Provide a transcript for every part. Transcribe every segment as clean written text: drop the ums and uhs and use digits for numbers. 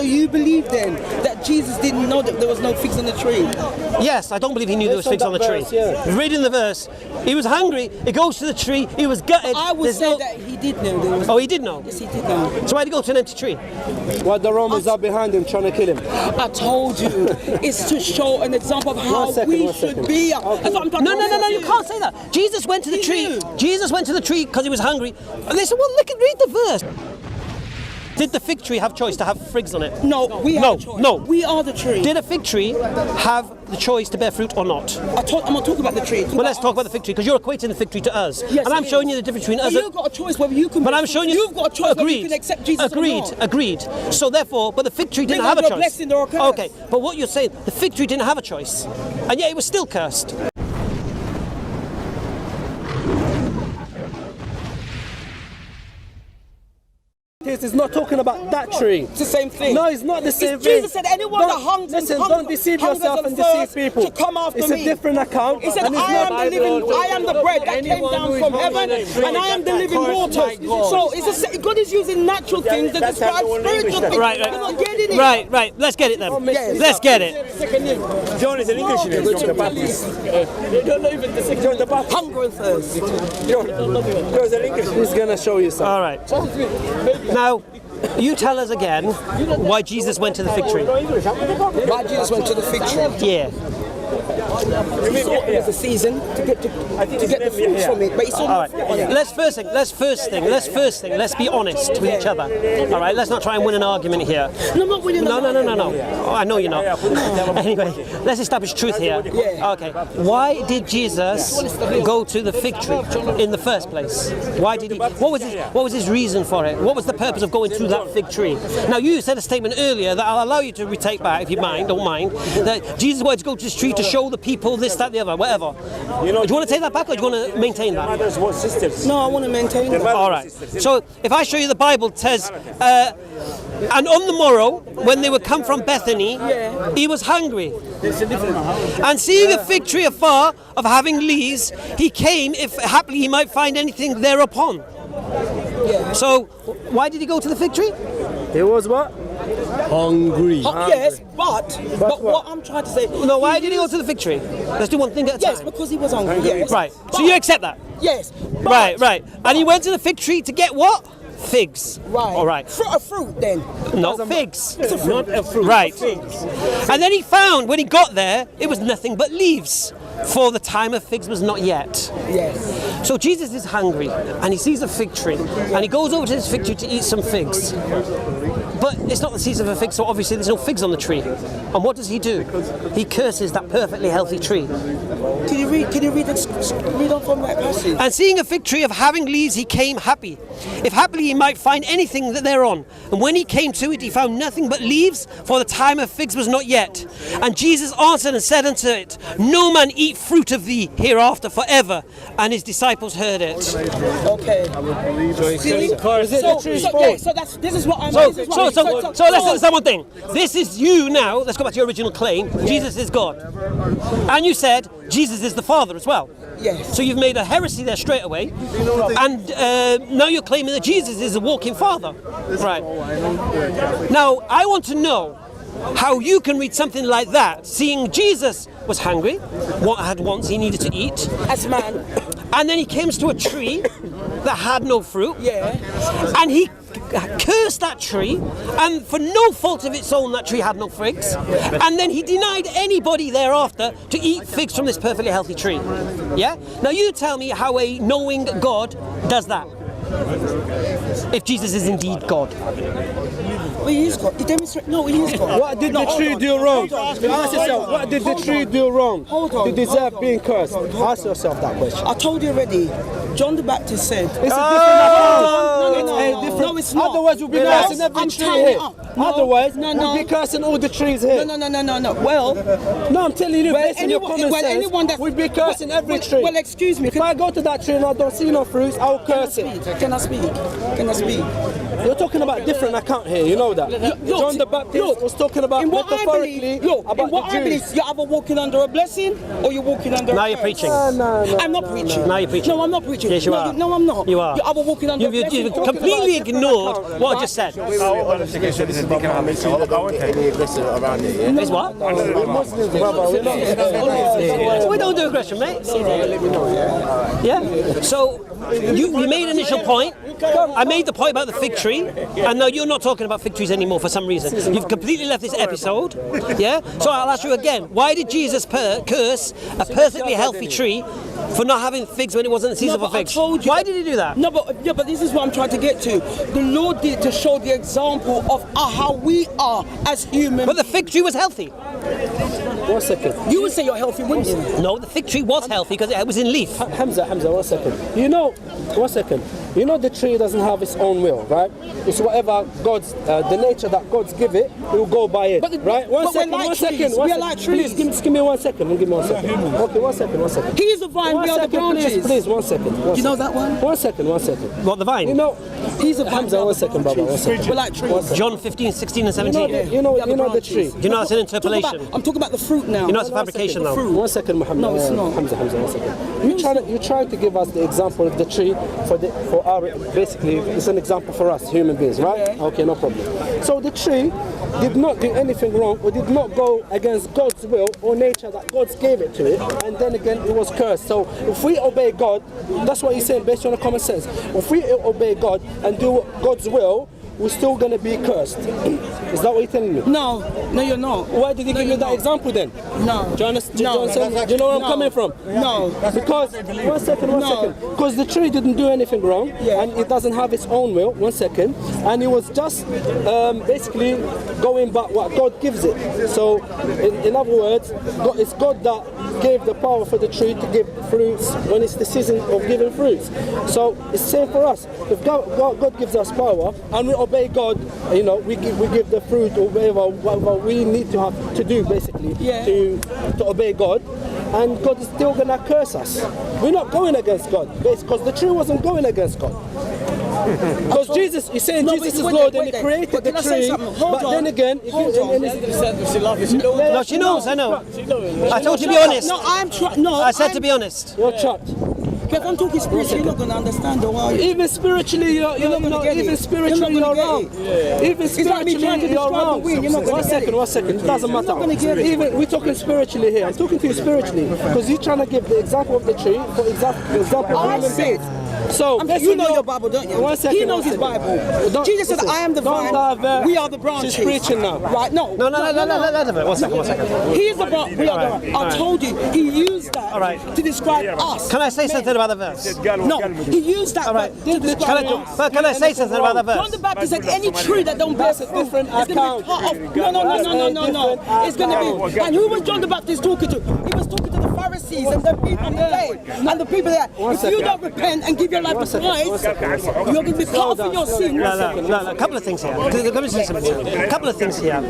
So you believe then that Jesus didn't know that there was no figs on the tree? Yes, I don't believe he knew there was figs on the tree. Reading the verse, he was hungry, he goes to the tree, he was gutted. I would say that he did know there was... Oh, he did know? Yes, he did know. So why'd he go to an empty tree? Well, the Romans are behind him trying to kill him. I told you, it's to show an example of how we should be. That's what I'm talking about. No, you can't say that. Jesus went to the tree. Jesus went to the tree because he was hungry. And they said, well, read the verse. Did the fig tree have choice to have figs on it? No, we have a choice. No. We are the tree. Did a fig tree have the choice to bear fruit or not? I'm not talking about the tree. Well, let's talk about the fig tree, because you're equating the fig tree to us. Yes, and I'm showing you the difference between us. You've got a choice whether you can... But I'm showing you... You've got a choice whether you can accept Jesus or not. Agreed. So therefore, but the fig tree didn't have a choice. Blessing or a curse. Okay, but what you're saying, the fig tree didn't have a choice. And yet it was still cursed. It's not talking about that tree. It's the same thing. No, it's not the same thing. Jesus said, anyone that hungers... Listen, don't deceive yourself and deceive people. To come after it's me. a different account. He said, I am the bread that came down from heaven, and I am the living waters. So God is using natural things that describe spiritual things. Right. You're not getting it. Right. Let's get it then. Let's get it. John is an Englishman. John the Baptist. You don't know even the second. John the Baptist. Hunger and thirst. John is an Englishman. He's going to show you something. All right. Now, you tell us again why Jesus went to the fig tree. Why Jesus went to the fig tree? Yeah. He saw it was a season to get the fruits from it, but he saw all right. Let's first thing. Let's be honest with each other. All right. Let's not try and win an argument here. No, I'm not winning. No. Oh, I know you're not. Anyway, let's establish truth here. Yeah. Okay. Why did Jesus go to the fig tree in the first place? Why did he? What was his reason for it? What was the purpose of going to that fig tree? Now, you said a statement earlier that I'll allow you to retake back if you don't mind. That Jesus wanted to go to this tree to show the people this, that, the other, whatever. Do you want to take that back, or do you want to maintain that? No, I want to maintain it. All right. So if I show you the Bible, it says, and on the morrow, when they were come from Bethany, he was hungry. And seeing a fig tree afar, of having leaves, he came, if haply he might find anything thereupon. So why did he go to the fig tree? He was what? Hungry. Yes, but what I'm trying to say... No, why did he go to the fig tree? Let's do one thing at a time. Yes, because he was hungry. Yes. Right, so you accept that? Yes. Right. And he went to the fig tree to get what? Figs. Right. All right. A fruit then. No, figs. It's a fruit. Not a fruit. Right. And then he found, when he got there, it was nothing but leaves, for the time of figs was not yet. Yes. So Jesus is hungry, and he sees a fig tree, and he goes over to this fig tree to eat some figs. But it's not the season of a fig, so obviously there's no figs on the tree. And what does he do? He curses that perfectly healthy tree. Can you read on from that passage? And seeing a fig tree of having leaves, he came happy, if happily he might find anything that thereon. And when he came to it, he found nothing but leaves, for the time of figs was not yet. And Jesus answered and said unto it, No man eat fruit of thee hereafter forever. And his disciples heard it. Okay. This is what I'm saying. So let's understand one thing. This is you now. Let's go back to your original claim. Jesus is God. And you said Jesus is the Father as well. Yes. So you've made a heresy there straight away. And now you're claiming that Jesus is a walking Father. Right. Now, I want to know how you can read something like that, seeing Jesus was hungry, had wants he needed to eat. As man. And then he comes to a tree that had no fruit. Yeah. And he cursed that tree, and for no fault of its own that tree had no figs, and then he denied anybody thereafter to eat figs from this perfectly healthy tree. Yeah? Now you tell me how a knowing God does that, if Jesus is indeed God. Well, he is God. He demonstrates. No, he is God. What did the tree do wrong? Ask yourself, what did the tree do wrong to deserve being cursed? Ask yourself that question. I told you already. John the Baptist said. It's a different account. No, it's not. Otherwise, we'll be cursing every tree here. Otherwise, we'll be cursing all the trees here. No. Well, no, I'm telling you, based on your common sense, we'll be cursing every tree. Well, excuse me. If I go to that tree and I don't see no fruits, I'll curse it. Can I speak? You're talking about different account here, you know that. John the Baptist was talking about metaphorically about the Jews. You're either walking under a blessing or you're walking under Now a you're curse. preaching. I'm not preaching. Now you're preaching. No, I'm not preaching. Yes, you are. No, I'm not. You are. You're either walking under a blessing. You've completely ignored what I just said. Any aggression around it, yeah? Is what? We don't do aggression, mate. Yeah. So you made an initial point. I made the point about the fig tree, and now you're not talking about fig trees anymore for some reason. You've completely left this episode. Yeah. So I'll ask you again. Why did Jesus curse a perfectly healthy tree for not having figs when it wasn't the season for figs? Why did he do that? No, but this is what I'm trying to get to. The Lord did to show the example of how we are as humans. But the fig tree was healthy. 1 second. You would say you're healthy, wouldn't you? No, the fig tree was healthy because it was in leaf. Hamza, 1 second. You know, 1 second. You know the tree doesn't have its own will, right? It's whatever God's, the nature that God's give it, it will go by it, right? One second. We are like trees. Please, give me 1 second. Give me 1 second. Okay, 1 second. He is the vine, we are the branches. Please, 1 second. You know that one? 1 second. What, the vine? You know, he's a Hamza, 1 second, Baba. 1 second. We're like trees. John 15, 16 and 17. You know the tree. Do you know it's an interpolation? I'm talking about the fruit now. You know it's a fabrication though. 1 second, Muhammad. No, it's not. Hamza, 1 second. You're trying to give us the example of the tree for our, basically, it's an example for us, human beings, right? Okay, no problem. So the tree did not do anything wrong or did not go against God's will or nature that God gave it to it, and then again it was cursed. So if we obey God, that's what he's saying based on the common sense. If we obey God and do God's will, we're still going to be cursed. Is that what you're telling me? No, you're not. Why did he give you that example then? No. Do you understand? Do you know where I'm coming from? No. Because, 1 second. Because the tree didn't do anything wrong, and it doesn't have its own will. 1 second. And it was just basically going back what God gives it. So, in other words, it's God that gave the power for the tree to give fruits when it's the season of giving fruits. So, it's the same for us. If God gives us power and we obey God, you know, we give the fruit or whatever we need to have to do basically to obey God, and God is still gonna curse us. We're not going against God because the tree wasn't going against God. Because Jesus, he's saying Jesus is Lord and he created the tree, but then again, No, she knows, I know. I told you to be honest. No, I said to be honest. you're trapped. If I'm talking spiritually, you're not going to understand, though, are you? Even spiritually, you're wrong. Even spiritually, you're wrong. You're not going to get it. 1 second. It doesn't matter. Even we're talking spiritually here. I'm talking to you spiritually because you're trying to give the example of the tree for example of human beings. So you know your Bible, don't you? 1 second. He knows his Bible. Jesus said, "I am the vine. We are the branches." She's preaching now. Let Right? her. 1 second. He is the branch. We are the. I told you. He used that to describe us. Can I say something about the verse? No, he used that to describe us. Can I say something about the verse? John the Baptist said, "Any tree that don't bear fruit is going to be cut off." No. It's going to be. And who was John the Baptist talking to? He was talking to the Pharisees and the people of the day and the people there. If you don't repent and give your life to Christ, you're going to be cut off in your sin. No. A couple of things here. A couple of things here.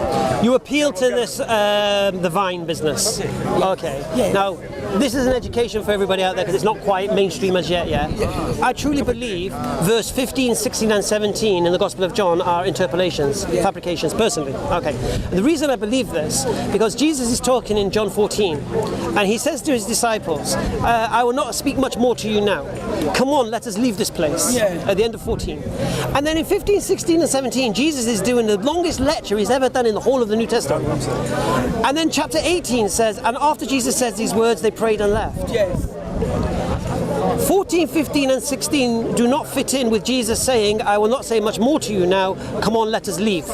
You appeal to this, the vine business. Okay. Now, this is an education for everybody out there because it's not quite mainstream as yet, I truly believe verse 15, 16 and 17 in the Gospel of John are interpolations, fabrications, personally. Okay. The reason I believe this, because Jesus is talking in John 14 and he says to his disciples, I will not speak much more to you now. Come on, let us leave this place at the end of 14. And then in 15, 16 and 17, Jesus is doing the longest lecture he's ever done in the whole of the New Testament. And then chapter 18 says, and after Jesus says these words, they prayed and left. 14, 15 and 16 do not fit in with Jesus saying, I will not say much more to you now, come on, let us leave.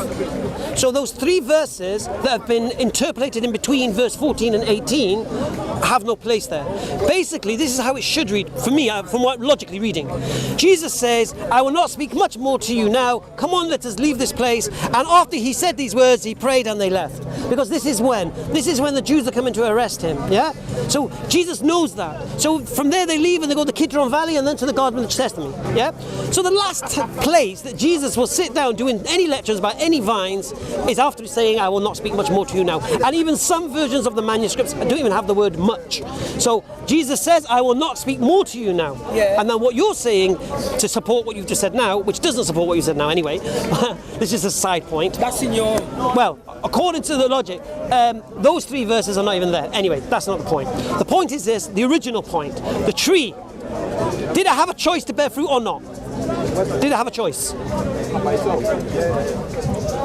So those three verses that have been interpolated in between verse 14 and 18 have no place there. Basically, this is how it should read, for me, from what logically reading. Jesus says, I will not speak much more to you now, come on, let us leave this place. And after he said these words, he prayed and they left. Because this is when the Jews are coming to arrest him, So Jesus knows that. So from there they leave and they go to Kidron Valley and then to the Garden of Gethsemane, So the last place that Jesus will sit down doing any lectures about any vines is after saying, I will not speak much more to you now. And even some versions of the manuscripts don't even have the word much. So Jesus says, I will not speak more to you now. Yeah. And then what you're saying to support what you've just said now, which doesn't support what you said now anyway, this is a side point. That's in your... Well, according to the logic, those 3 verses are not even there. Anyway, that's not the point. The point is this, the original point. The tree, did it have a choice to bear fruit or not? Did it have a choice?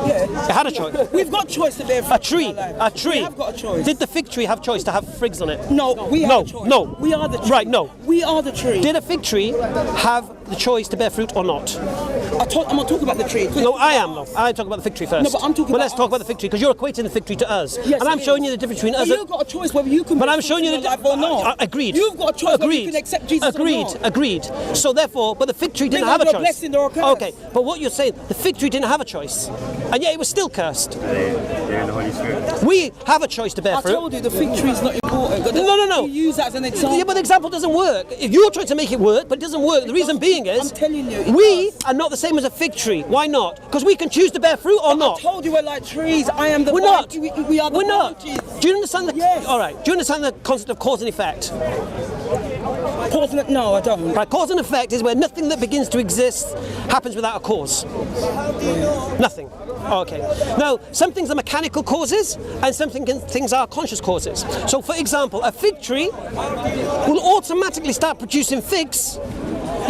Yeah. It had a choice. We've got choice to bear fruit. A tree. We have got a choice. Did the fig tree have choice to have figs on it? No, we have a choice. No. We are the tree. Right, no. We are the tree. Did a fig tree have the choice to bear fruit or not? I'm not talking about the tree. No, I am. No, I'm talking about the fig tree first. No, but I'm talking let's about talk us. about the fig tree because you're equating the fig tree to us, Yes, and I'm it showing is. you the difference between us. But you've got a choice whether you can But bear I'm showing fruit you in the your life or not. Agreed. You've got a choice whether you can accept Jesus or not. Agreed. So therefore, but the fig tree didn't Bring have on a your choice. blessing or a curse. Okay, but what you're saying, the fig tree didn't have a choice, and yet it was still cursed. We have a choice to bear I fruit. told you the fig tree is not important. No. You use that as an example. Yeah, but the example doesn't work. If you're trying to make it work, but it doesn't work, the reason being is I'm telling you, it we does. are not the same as a fig tree. Why not? Because we can choose to bear fruit or not. I told you we're like trees. I am the We're vine. not. We are the We're not. branches. Do you understand the? Yes. All right. Do you understand the concept of cause and effect? No, I don't. Right. Cause and effect is where nothing that begins to exist happens without a cause. Nothing. Okay. Now, some things are mechanical causes, and some things are conscious causes. So, for example, a fig tree will automatically start producing figs.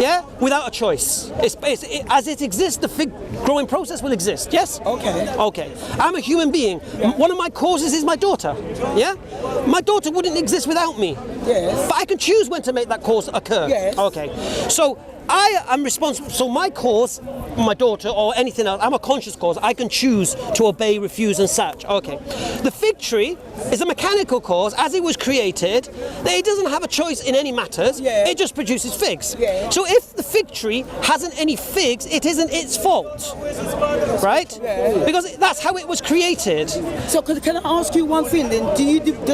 Yeah, without a choice. As it exists, the fig growing process will exist. Yes. Okay. I'm a human being. Yeah. One of my causes is my daughter. Yeah. My daughter wouldn't exist without me. Yes. But I can choose when to make that cause occur. Yes. Okay. So I am responsible. So my cause, my daughter or anything else, I'm a conscious cause. I can choose to obey, refuse, and such. Okay. The fig tree is a mechanical cause. As it was created, it doesn't have a choice in any matters. Yeah. It just produces figs. Yeah. So if the fig tree hasn't any figs, it isn't its fault, right? Yeah. Because that's how it was created. So can I ask you one thing then? Do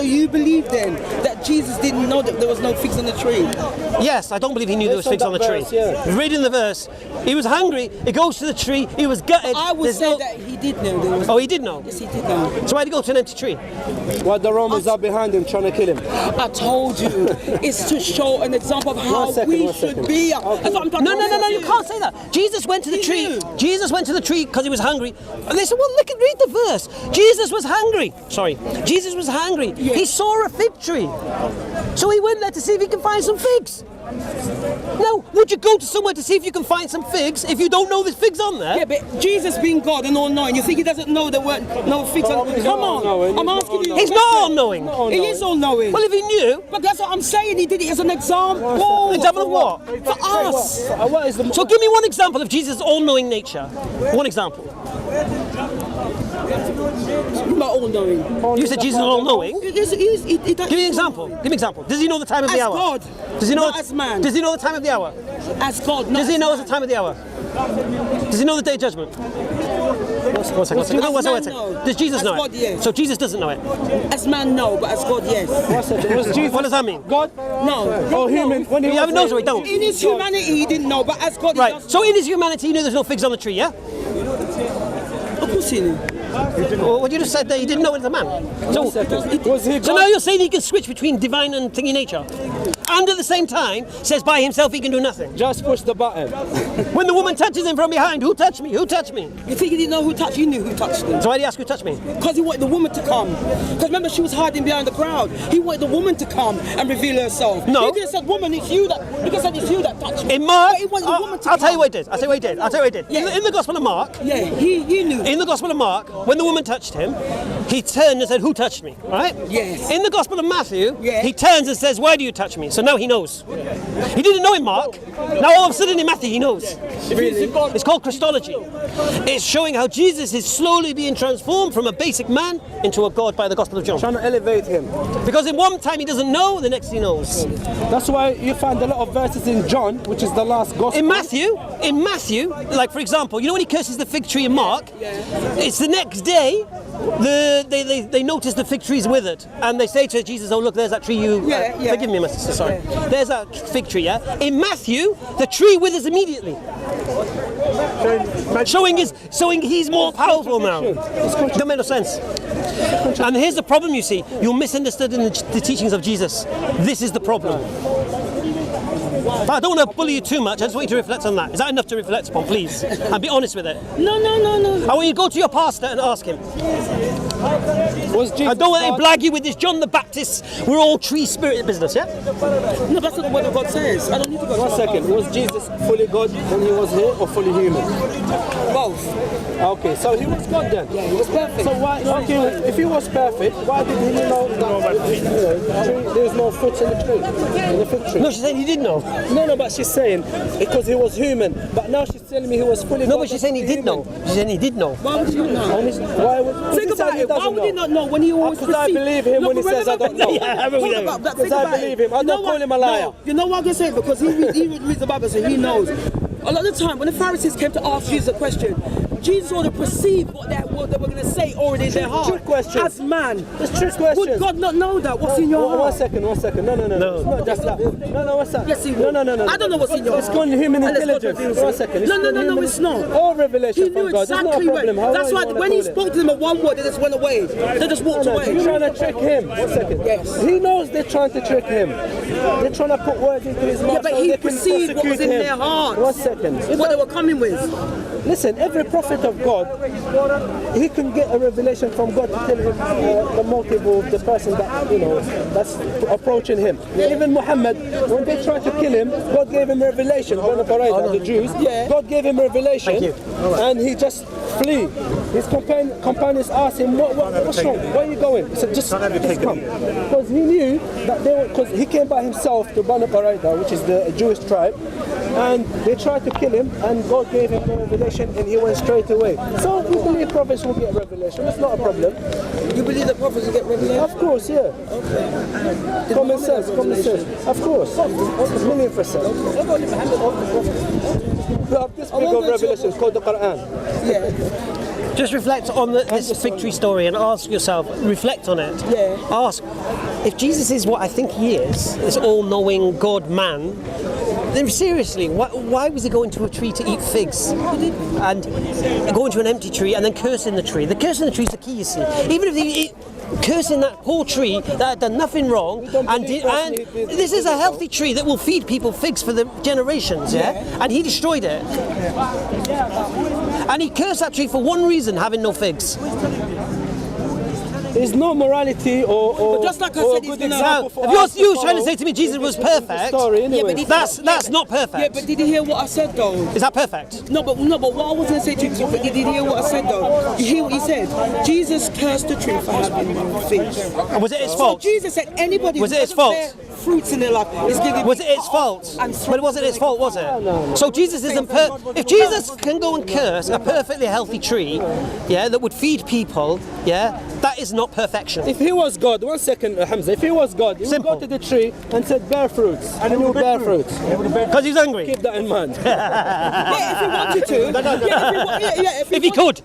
you believe then that Jesus didn't know that there was no figs on the tree? Yes, I don't believe he knew there was figs on the tree. verse, yeah. Reading the verse, he was hungry. He goes to the tree. He was gutted. I would There's say no- that he did know there was. Oh, he did know. Yes, he did know. So why'd he go to an empty tree? While the Romans are behind him trying to kill him. I told you, it's to show an example of how we should be. That's what I'm talking No, about. you can't say that. Jesus went to the He tree. knew. Jesus went to the tree because he was hungry. And they said, well, read the verse. Jesus was hungry. Jesus was hungry. Yeah. He saw a fig tree. So he went there to see if he can find some figs. Now, would you go to somewhere to see if you can find some figs if you don't know there's figs on there? Yeah, but Jesus being God and all-knowing, you think he doesn't know there weren't no figs on? Come on, I'm asking you. He's not all-knowing. He is all-knowing. Well, if he knew, But that's what I'm saying. He did it as an example. example of what? For us. What is the So give me one example of Jesus' all-knowing nature. One example. Not all-knowing. You said Jesus is all-knowing. He Give me an example. Give me an example. Does he know the time of the As hour? God, Does he know? not as man. Does he know the time of the hour? As God, not Does he as know man. the time of the hour? Does he know the day of judgment? One second. No, one man, second. no. Does Jesus As know God, it? yes. So Jesus doesn't know it. As man, no, but as God, yes. Was Jesus What does that mean? God? No. Or human? When he You was have knows or he don't? In his humanity, he didn't know, but as God, he Right. does. So in his humanity, he knew there's no figs on the tree. Yeah. Of course he knew. Well, what you just said there, he didn't know it as a man. So, Was he so now God? you're saying he can switch between divine and thingy nature, and at the same time says by himself he can do nothing. Just push the button. When the woman touches him from behind, who touched me? Who touched me? You think he didn't know who touched? You knew who touched him. So why did he ask who touched me? Because he wanted the woman to come. Because remember, she was hiding behind the crowd. He wanted the woman to come and reveal herself. No. He could have said, woman, it's you that. He could have said, it's you that touched me. In Mark, But he wanted the woman to I'll come. tell you what he did. I'll tell you what he did. Yeah. In the Gospel of Mark, Yeah, he knew. in the Gospel of Mark, when the woman touched him, he turned and said, who touched me? Right? Yes. In the Gospel of Matthew, Yeah. he turns and says, why do you touch me? So now he knows. He didn't know in Mark. Now all of a sudden in Matthew he knows. It's called Christology. It's showing how Jesus is slowly being transformed from a basic man into a God by the Gospel of John. Trying to elevate him. Because in one time he doesn't know, the next he knows. That's why you find a lot of verses in John, which is the last gospel. In Matthew, like for example, you know when he curses the fig tree in Mark? It's the next day they notice the fig tree is withered, and they say to Jesus, "Oh look, there's that tree you." Forgive me, my sister. Sorry. There's that fig tree. Yeah. In Matthew, the tree withers immediately, showing he's more powerful now. Don't make no sense. And here's the problem. You see, you're misunderstood in the teachings of Jesus. This is the problem. But I don't want to bully you too much. I just want you to reflect on that. Is that enough to reflect upon, please? And be honest with it. No. I want you to go to your pastor and ask him. Was Jesus I don't want to God? blag you with this John the Baptist, we're all tree spirit business, yeah? No, that's not the word of God says. I don't need to go. 1 second. Was Jesus fully God when he was here, or fully human? Both. Okay, so he was God then. Yeah, he was perfect. So why? Okay, if he was perfect, why did he know that there's no fruits in the tree, in the fig tree? No, she's saying he did know. No, but she's saying because he was human. But now she's telling me he was fully. No, God but she's saying he did know. She's saying he did know. Why would you not know? Why would? Think about it. Why would he not know when he always Because I believe him when he says I don't know. Because I believe him. I don't call him a liar. No, you know what I'm going to say? Because he reads the Bible, so he knows. A lot of the time, when the Pharisees came to ask Jesus a question, Jesus already perceived what they were going to say already in their heart. Trick question. As man. It's trick question. Would God not know that? What's in your heart? 1 second. No. It's not just that. No, what's that? Yes, he No. I don't know what's in your heart. It's called human Unless God intelligence. reveals 1 it. second. No, it's not. All revelation He from knew God. It's not a exactly problem. where. That's why when he spoke to them at one word, they just went away. They just walked away. They're trying to trick him. 1 second. Yes. He knows they're trying to trick him. They're trying to put words into his mouth. Yeah, but so he they can perceived what was prosecute in him. their hearts. 1 second. What they were coming with. Listen, every prophet of God, he can get a revelation from God to tell him the motive of the person that that's approaching him. Even Muhammad, when they tried to kill him, God gave him revelation. The Jews, God gave him revelation, and he just flee. His companions asked him, "What's wrong? Where are you going?" He said, "Just come," because he knew that because he came by himself to Banu Qurayza, which is the Jewish tribe, and they tried to kill him, and God gave him the revelation, and he went straight away. So we believe prophets will get revelation. It's not a problem. You believe that prophets will get revelation? Of course, yeah. Okay. Common sense. Of course. $1,000,000%. We have this big of revelation called the Quran. Yeah. Just reflect on this fig tree story and ask yourself, reflect on it. Yeah. Ask, if Jesus is what I think he is, this all-knowing God man, then seriously, why was he going to a tree to eat figs? And going to an empty tree and then cursing the tree? The cursing the tree is the key, you see. Even if he cursing that poor tree that had done nothing wrong, and this is a healthy tree that will feed people figs for the generations, and he destroyed it. And he cursed that tree for one reason, having no figs. There's no morality or But just like I or said, good he's gonna- example for If us to you're trying to follow. say to me Jesus was perfect, Story anyway. that's not perfect. Yeah, but did you hear what I said though? Is that perfect? No, but what I was going to say to you, but did you hear what I said though? You hear what he said? Jesus cursed the tree for having no figs. And was it its So fault? Jesus said anybody Was who it its doesn't fault? bear fruits in their life is giving. Was it its fault? And But it wasn't its fault, was it? So Jesus isn't if Jesus can go and curse a perfectly healthy tree, that would feed people, that is not perfection. If he was God, 1 second, Hamza, if he was God, he would Simple. go to the tree and said bear fruits, and he would bear fruits. Because he's hungry. Keep that in mind. Yeah, if he wanted to. If he could.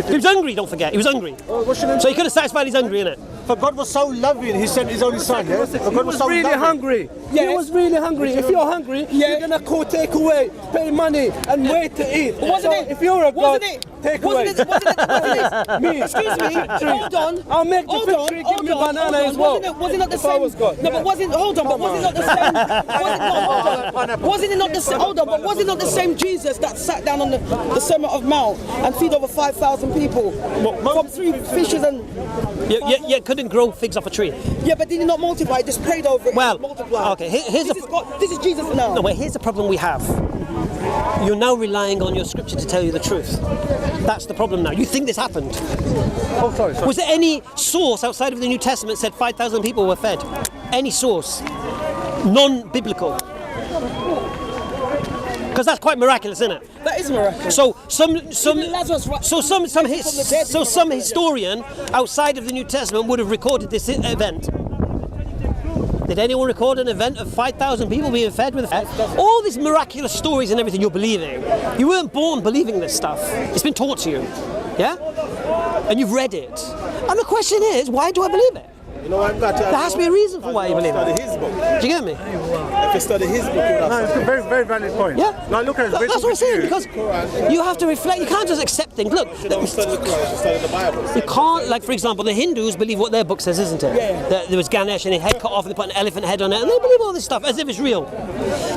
He was hungry, don't forget. He was hungry. So he could have satisfied his hungry, innit? But God was so loving, he sent his only son. Yeah? But He God was so really loving. hungry. He was really hungry. If you're hungry, you're gonna take away, pay money, and wait to eat. Wasn't So it? If you're a God, take away. Wasn't it? Me. Excuse me. Hold on. I'll make the fig tree give me banana as well. Was it not the If I same? was God. No, but wasn't. Hold on. But was it not the same? Wasn't it not the same? Hold on. But was it not the same Jesus that sat down on the summit of Mount and feed over 5,000 people from 3 fishes and? You couldn't grow figs off a tree. Yeah, but did he not multiply? He just prayed over it. Well, and multiplied. okay, here's This is Jesus now. No, wait, here's the problem we have. You're now relying on your scripture to tell you the truth. That's the problem now. You think this happened. Oh, sorry. Was there any source outside of the New Testament said 5,000 people were fed? Any source? Non-biblical. Because that's quite miraculous, isn't it? That is miraculous. So some historian outside of the New Testament would have recorded this event. Did anyone record an event of 5,000 people being fed with all these miraculous stories and everything you're believing? You weren't born believing this stuff. It's been taught to you. Yeah? and you've read it. And the question is, why do I believe it? You know, I've got to. There has to be a reason for why you believe Study it. his book. Do you get me? If you study his book, you would have. No, it's a very, very valid point. Yeah. Now look at it. That's what I'm saying, because you have to reflect. You can't just accept things. Look, You don't study the Quran, you study the Bible. you can't, like for example, the Hindus believe what their book says, isn't it? Yeah. That there was Ganesh and a head cut off and they put an elephant head on it, and they believe all this stuff as if it's real.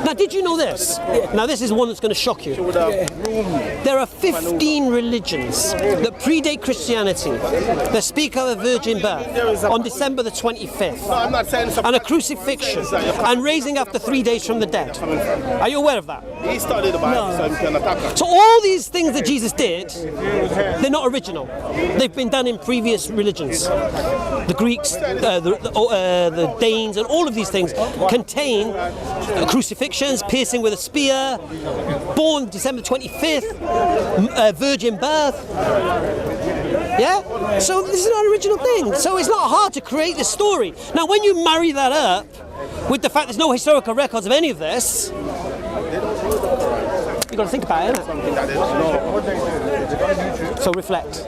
Now, did you know this? Now, this is one that's going to shock you. There are 15 religions that predate Christianity that speak of a virgin birth on December the 25th. No, I'm not saying it's a And a crucifixion and raising after 3 days from the dead. Are you aware of that? He studied the Bible, so he can attack us. So all these things that Jesus did, they're not original. They've been done in previous religions. The Greeks, the Danes, and all of these things contain crucifixions, piercing with a spear, born December 25th, virgin birth. Yeah? So this is not an original thing. So it's not hard to create this story. Now when you marry that up with the fact there's no historical records of any of this, you've got to think about it, innit? So reflect.